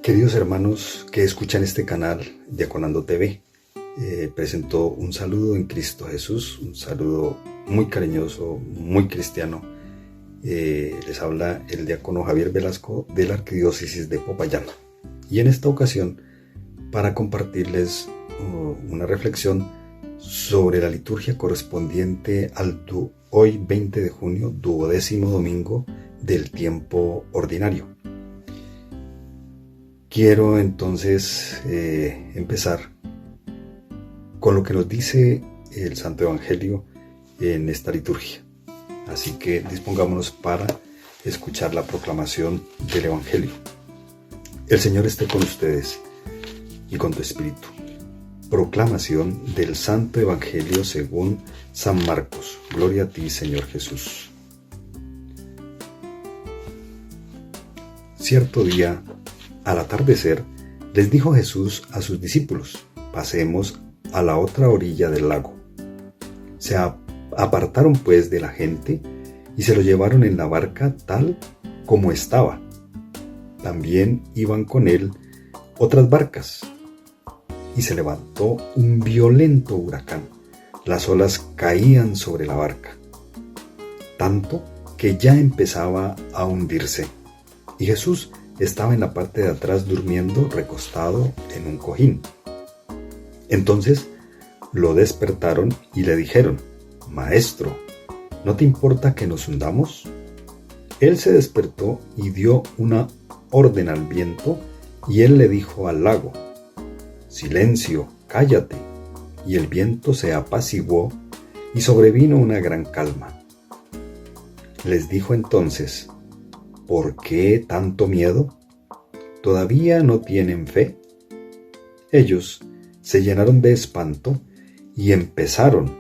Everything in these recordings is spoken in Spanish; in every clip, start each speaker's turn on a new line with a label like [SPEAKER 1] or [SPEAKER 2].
[SPEAKER 1] Queridos hermanos que escuchan este canal Diaconando TV, presento un saludo en Cristo Jesús, un saludo muy cariñoso, muy cristiano. Les habla el diácono Javier Velasco de la Arquidiócesis de Popayán. Y en esta ocasión, para compartirles una reflexión sobre la liturgia correspondiente al hoy 20 de junio, 12º domingo del tiempo ordinario. Quiero entonces empezar con lo que nos dice el Santo Evangelio en esta liturgia. Así que dispongámonos para escuchar la proclamación del Evangelio. El Señor esté con ustedes y con tu espíritu. Proclamación del Santo Evangelio según San Marcos. Gloria a ti, Señor Jesús. Cierto día, al atardecer, les dijo Jesús a sus discípulos: pasemos a la otra orilla del lago. Se apartaron pues de la gente y se lo llevaron en la barca tal como estaba. También iban con él otras barcas. Y se levantó un violento huracán. Las olas caían sobre la barca, tanto que ya empezaba a hundirse. Y Jesús estaba en la parte de atrás durmiendo recostado en un cojín. Entonces lo despertaron y le dijeron: Maestro, ¿no te importa que nos hundamos? Él se despertó y dio una orden al viento, y él le dijo al lago: Silencio, cállate. Y el viento se apaciguó y sobrevino una gran calma. Les dijo entonces: ¿por qué tanto miedo? ¿Todavía no tienen fe? Ellos se llenaron de espanto y empezaron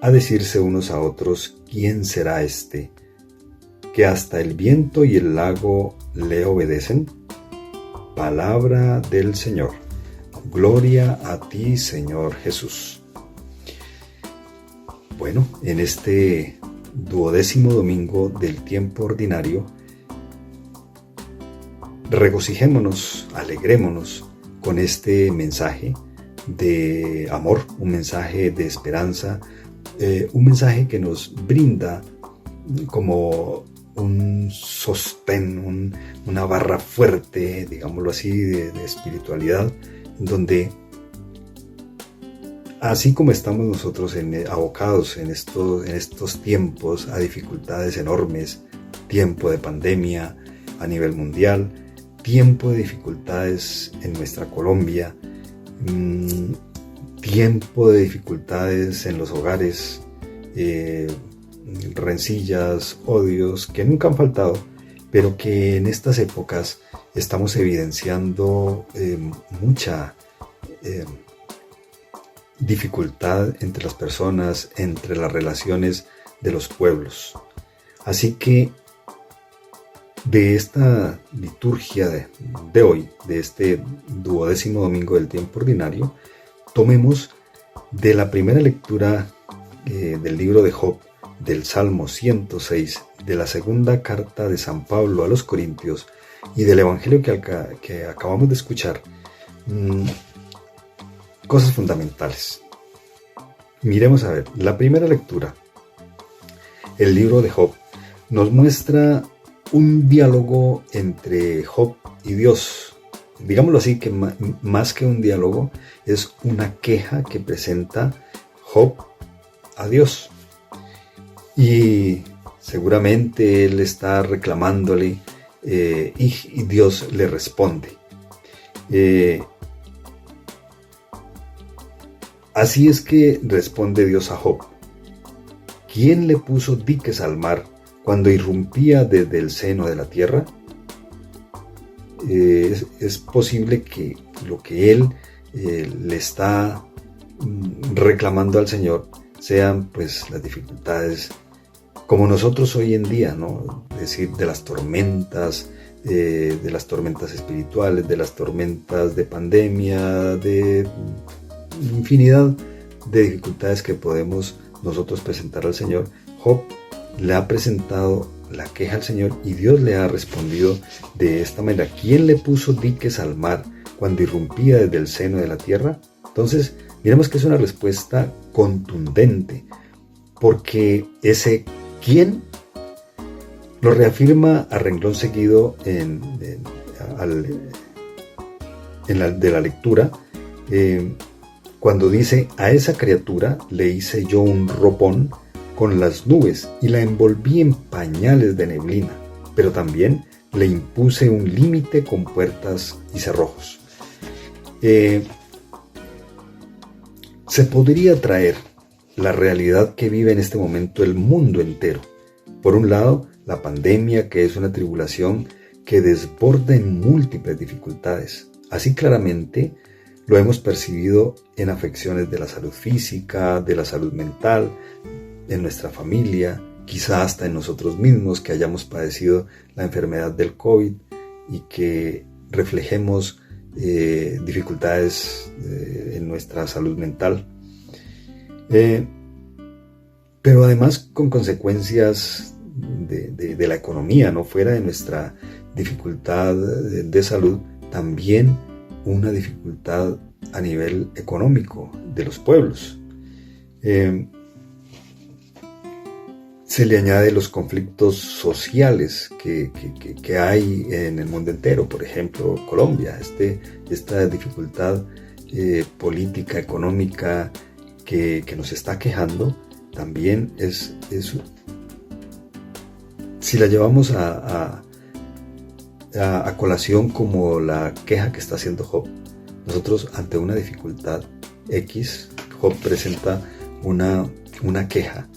[SPEAKER 1] a decirse unos a otros: ¿quién será este, que hasta el viento y el lago le obedecen? Palabra del Señor. Gloria a ti, Señor Jesús. Bueno, en este 12º domingo del tiempo ordinario, regocijémonos, alegrémonos con este mensaje de amor, un mensaje de esperanza, un mensaje que nos brinda como un sostén, una barra fuerte, digámoslo así, de espiritualidad, donde así como estamos nosotros abocados en estos tiempos a dificultades enormes, tiempo de pandemia a nivel mundial, tiempo de dificultades en nuestra Colombia, tiempo de dificultades en los hogares, rencillas, odios que nunca han faltado, pero que en estas épocas estamos evidenciando mucha dificultad entre las personas, entre las relaciones de los pueblos. Así que de esta liturgia de hoy, de este 12º domingo del tiempo ordinario, tomemos de la primera lectura del libro de Job, del Salmo 106, de la segunda carta de San Pablo a los Corintios y del Evangelio que acabamos de escuchar, cosas fundamentales. Miremos a ver, la primera lectura, el libro de Job, nos muestra un diálogo entre Job y Dios. Digámoslo así, que más que un diálogo, es una queja que presenta Job a Dios. Y seguramente él está reclamándole y Dios le responde. Así es que responde Dios a Job: ¿quién le puso diques al mar cuando irrumpía desde el seno de la tierra? Es posible que lo que él le está reclamando al Señor sean pues las dificultades como nosotros hoy en día, ¿no? Es decir, de las tormentas espirituales, de las tormentas de pandemia, de infinidad de dificultades que podemos nosotros presentar al Señor. Job le ha presentado la queja al Señor y Dios le ha respondido de esta manera. ¿Quién le puso diques al mar cuando irrumpía desde el seno de la tierra? Entonces, miremos que es una respuesta contundente, porque ese ¿quién? Lo reafirma a renglón seguido de la lectura, cuando dice: a esa criatura le hice yo un ropón con las nubes y la envolví en pañales de neblina, pero también le impuse un límite con puertas y cerrojos. Se podría traer la realidad que vive en este momento el mundo entero. Por un lado, la pandemia, que es una tribulación que desborda en múltiples dificultades. Así claramente lo hemos percibido en afecciones de la salud física, de la salud mental, en nuestra familia, quizá hasta en nosotros mismos que hayamos padecido la enfermedad del COVID y que reflejemos dificultades en nuestra salud mental. Pero además con consecuencias de la economía, no fuera de nuestra dificultad de salud, también una dificultad a nivel económico de los pueblos. Se le añade los conflictos sociales que hay en el mundo entero, por ejemplo, Colombia, esta dificultad política, económica que nos está quejando, también es si la llevamos a colación como la queja que está haciendo Job. Nosotros ante una dificultad X, Job presenta una queja,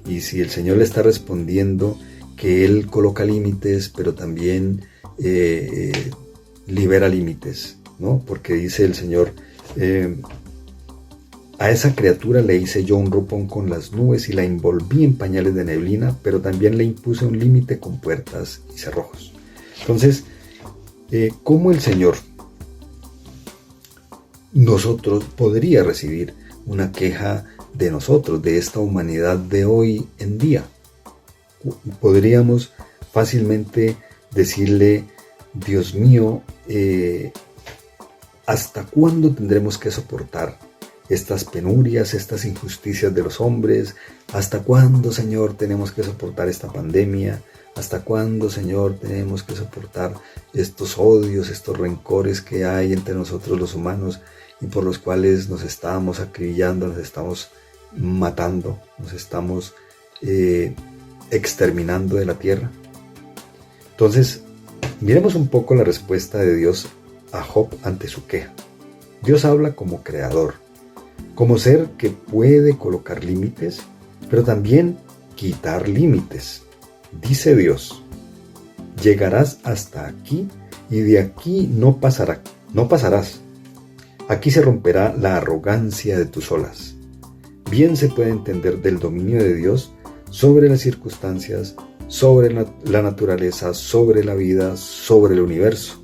[SPEAKER 1] y si el Señor le está respondiendo que Él coloca límites, pero también libera límites, ¿no? Porque dice el Señor: a esa criatura le hice yo un ropón con las nubes y la envolví en pañales de neblina, pero también le impuse un límite con puertas y cerrojos. Entonces, ¿cómo el Señor nosotros podría recibir una queja de nosotros, de esta humanidad de hoy en día? Podríamos fácilmente decirle: Dios mío, ¿hasta cuándo tendremos que soportar estas penurias, estas injusticias de los hombres? ¿Hasta cuándo, Señor, tenemos que soportar esta pandemia? ¿Hasta cuándo, Señor, tenemos que soportar estos odios, estos rencores que hay entre nosotros los humanos y por los cuales nos estamos acribillando, nos estamos matando, nos estamos exterminando de la tierra? Entonces, miremos un poco la respuesta de Dios a Job ante su queja. Dios habla como creador, como ser que puede colocar límites, pero también quitar límites. Dice Dios: llegarás hasta aquí y de aquí no pasarás. Aquí se romperá la arrogancia de tus olas. Bien se puede entender del dominio de Dios sobre las circunstancias, sobre la naturaleza, sobre la vida, sobre el universo,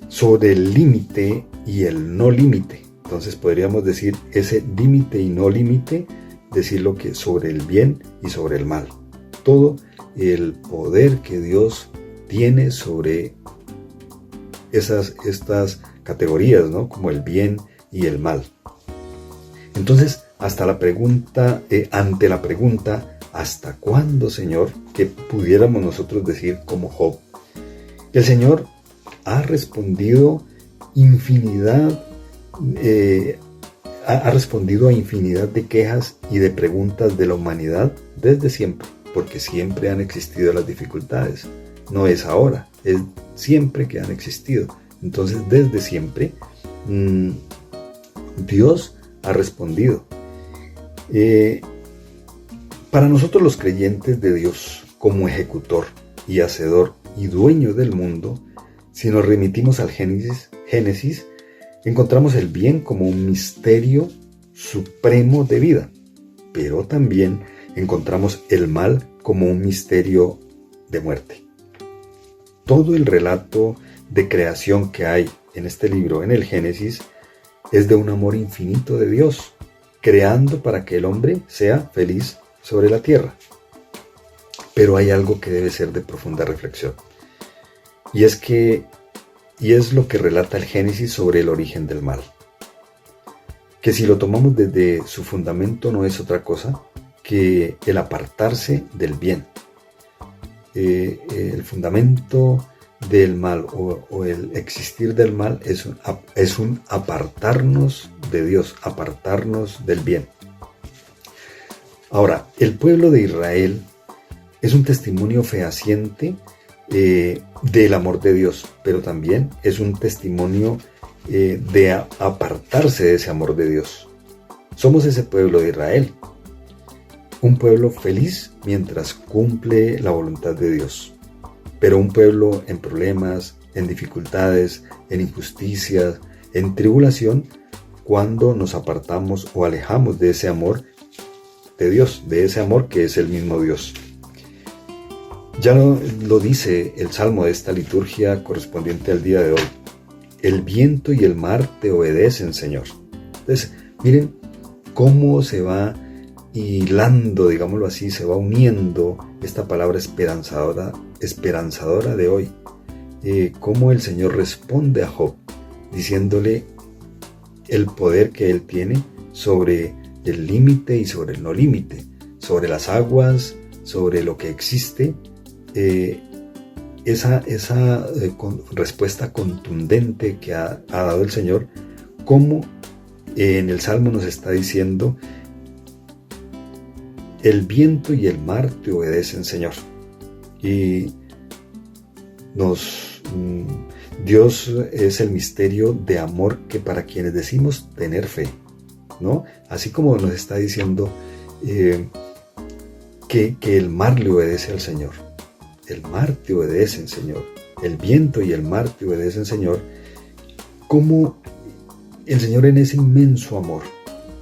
[SPEAKER 1] sobre el límite y el no límite. Entonces podríamos decir ese límite y no límite, decirlo que sobre el bien y sobre el mal. Todo el poder que Dios tiene sobre estas categorías, ¿no? Como el bien y el mal. Entonces, ante la pregunta, ¿hasta cuándo, Señor?, que pudiéramos nosotros decir como Job, el Señor ha respondido ha respondido a infinidad de quejas y de preguntas de la humanidad desde siempre, porque siempre han existido las dificultades. No es ahora, es siempre que han existido. Entonces, desde siempre, Dios ha respondido. Para nosotros los creyentes de Dios, como ejecutor y hacedor y dueño del mundo, si nos remitimos al Génesis, encontramos el bien como un misterio supremo de vida, pero también encontramos el mal como un misterio de muerte. Todo el relato de creación que hay en este libro, en el Génesis, es de un amor infinito de Dios, creando para que el hombre sea feliz sobre la tierra. pero hay algo que debe ser de profunda reflexión. Y es lo que relata el Génesis sobre el origen del mal. Que si lo tomamos desde su fundamento no es otra cosa que el apartarse del bien. El fundamento del mal o el existir del mal es un apartarnos de Dios, apartarnos del bien. Ahora, el pueblo de Israel es un testimonio fehaciente del amor de Dios, pero también es un testimonio de apartarse de ese amor de Dios. Somos ese pueblo de Israel, un pueblo feliz mientras cumple la voluntad de Dios, pero un pueblo en problemas, en dificultades, en injusticias, en tribulación, cuando nos apartamos o alejamos de ese amor de Dios, de ese amor que es el mismo Dios. Ya lo dice el salmo de esta liturgia correspondiente al día de hoy. El viento y el mar te obedecen, Señor. Entonces, miren cómo se va hilando, digámoslo así, se va uniendo esta palabra esperanzadora de hoy. Cómo el Señor responde a Job, diciéndole el poder que él tiene sobre el límite y sobre el no límite, sobre las aguas, sobre lo que existe. Esa respuesta contundente que ha dado el Señor, como en el Salmo nos está diciendo: el viento y el mar te obedecen, Señor. Y Dios es el misterio de amor que para quienes decimos tener fe, ¿no? Así como nos está diciendo que el mar le obedece al Señor. El mar te obedece, Señor. El viento y el mar te obedecen, Señor. Como el Señor, en ese inmenso amor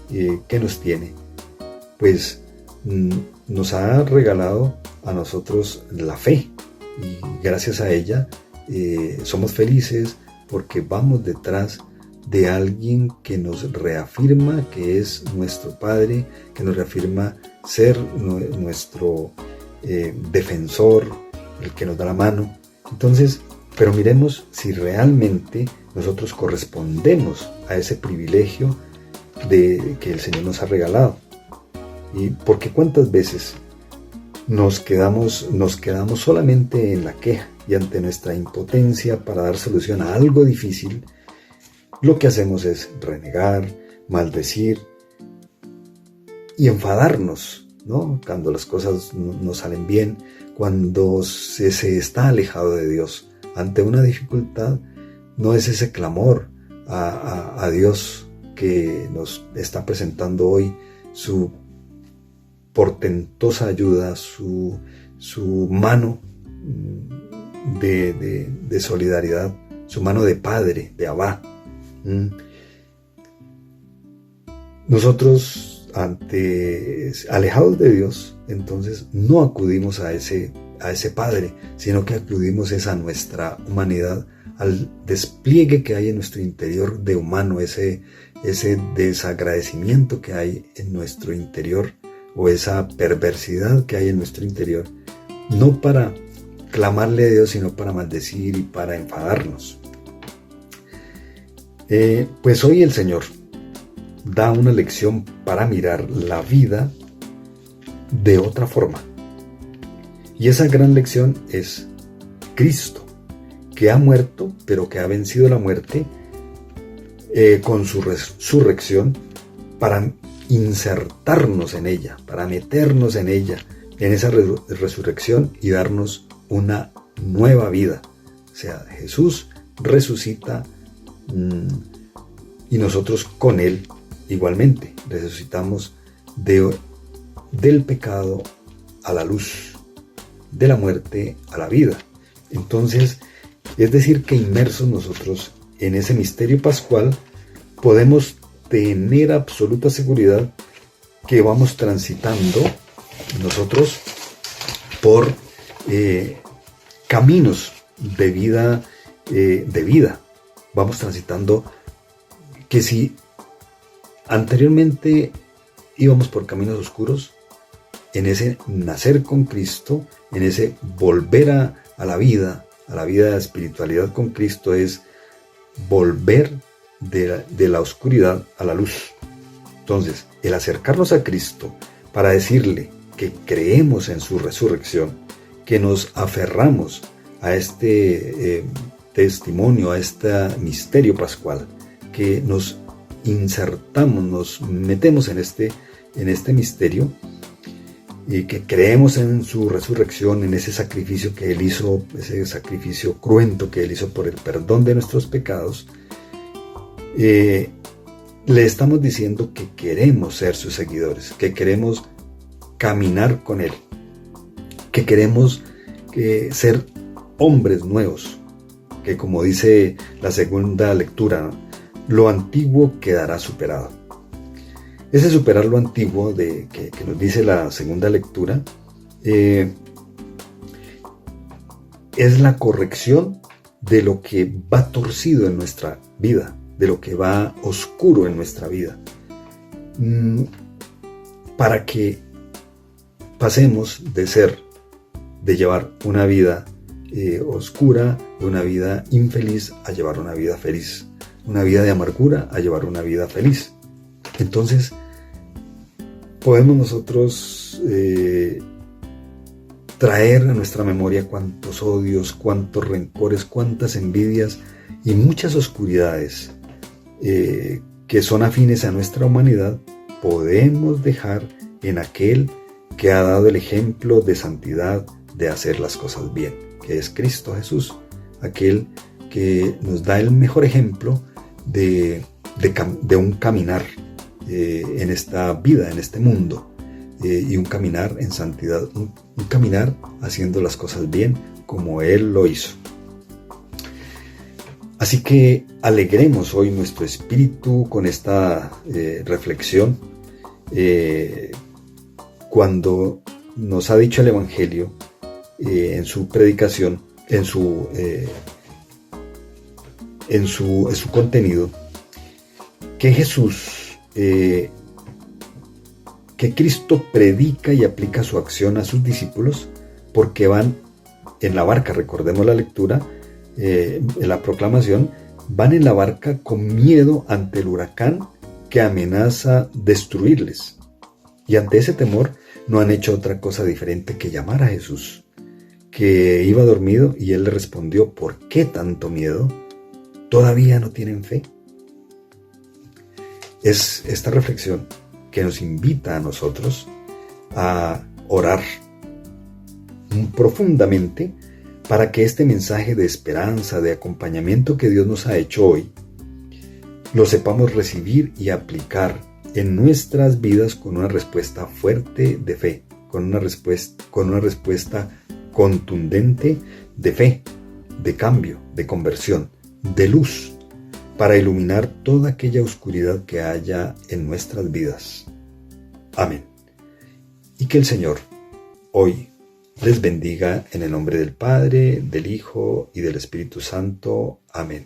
[SPEAKER 1] que nos tiene, pues nos ha regalado a nosotros la fe. Y gracias a ella somos felices porque vamos detrás de alguien que nos reafirma que es nuestro Padre, que nos reafirma ser nuestro defensor, el que nos da la mano. Entonces, pero miremos si realmente nosotros correspondemos a ese privilegio que el Señor nos ha regalado. Y porque cuántas veces nos quedamos solamente en la queja, y ante nuestra impotencia para dar solución a algo difícil, lo que hacemos es renegar, maldecir y enfadarnos, ¿no? Cuando las cosas no salen bien, cuando se está alejado de Dios. Ante una dificultad, no es ese clamor a Dios que nos está presentando hoy su portentosa ayuda, su mano de solidaridad, su mano de Padre, de Abba. Nosotros, alejados de Dios, entonces no acudimos a ese Padre, sino que acudimos a nuestra humanidad, al despliegue que hay en nuestro interior de humano, ese desagradecimiento que hay en nuestro interior, o esa perversidad que hay en nuestro interior, no para clamarle a Dios, sino para maldecir y para enfadarnos. Pues hoy el Señor da una lección para mirar la vida de otra forma. Y esa gran lección es Cristo, que ha muerto, pero que ha vencido la muerte con su resurrección, para insertarnos en ella, para meternos en ella, en esa resurrección, y darnos una nueva vida. O sea, Jesús resucita y nosotros con Él igualmente resucitamos del pecado a la luz, de la muerte a la vida. Entonces, es decir, que inmersos nosotros en ese misterio pascual, podemos tener absoluta seguridad que vamos transitando nosotros por caminos de vida, Vamos transitando que si anteriormente íbamos por caminos oscuros, en ese nacer con Cristo, en ese volver a la vida de espiritualidad con Cristo, es volver de la oscuridad a la luz. Entonces, el acercarnos a Cristo para decirle que creemos en su resurrección, que nos aferramos a este testimonio, a este misterio pascual, que nos insertamos, nos metemos en este misterio, y que creemos en su resurrección, en ese sacrificio que Él hizo, ese sacrificio cruento que Él hizo por el perdón de nuestros pecados, le estamos diciendo que queremos ser sus seguidores, que queremos caminar con Él, que queremos ser hombres nuevos, que como dice la segunda lectura, lo antiguo quedará superado. Ese superar lo antiguo que nos dice la segunda lectura es la corrección de lo que va torcido en nuestra vida, de lo que va oscuro en nuestra vida, para que pasemos de llevar una vida oscura, de una vida infeliz, a llevar una vida feliz, una vida de amargura, a llevar una vida feliz. Entonces, podemos nosotros traer a nuestra memoria cuántos odios, cuántos rencores, cuántas envidias y muchas oscuridades que son afines a nuestra humanidad, podemos dejar en aquel que ha dado el ejemplo de santidad, de hacer las cosas bien, que es Cristo Jesús, aquel que nos da el mejor ejemplo de un caminar en esta vida, en este mundo, y un caminar en santidad, un caminar haciendo las cosas bien como Él lo hizo. Así que alegremos hoy nuestro espíritu con esta reflexión, cuando nos ha dicho el Evangelio en su predicación, en su contenido, que Jesús, que Cristo predica y aplica su acción a sus discípulos porque van en la barca, recordemos la lectura, en la proclamación, van en la barca con miedo ante el huracán que amenaza destruirles. Y ante ese temor no han hecho otra cosa diferente que llamar a Jesús, que iba dormido, y Él le respondió: ¿por qué tanto miedo? ¿Todavía no tienen fe? Es esta reflexión que nos invita a nosotros a orar profundamente para que este mensaje de esperanza, de acompañamiento que Dios nos ha hecho hoy, lo sepamos recibir y aplicar en nuestras vidas con una respuesta fuerte de fe, con una respuesta contundente de fe, de cambio, de conversión, de luz, para iluminar toda aquella oscuridad que haya en nuestras vidas. Amén. Y que el Señor hoy les bendiga en el nombre del Padre, del Hijo y del Espíritu Santo. Amén.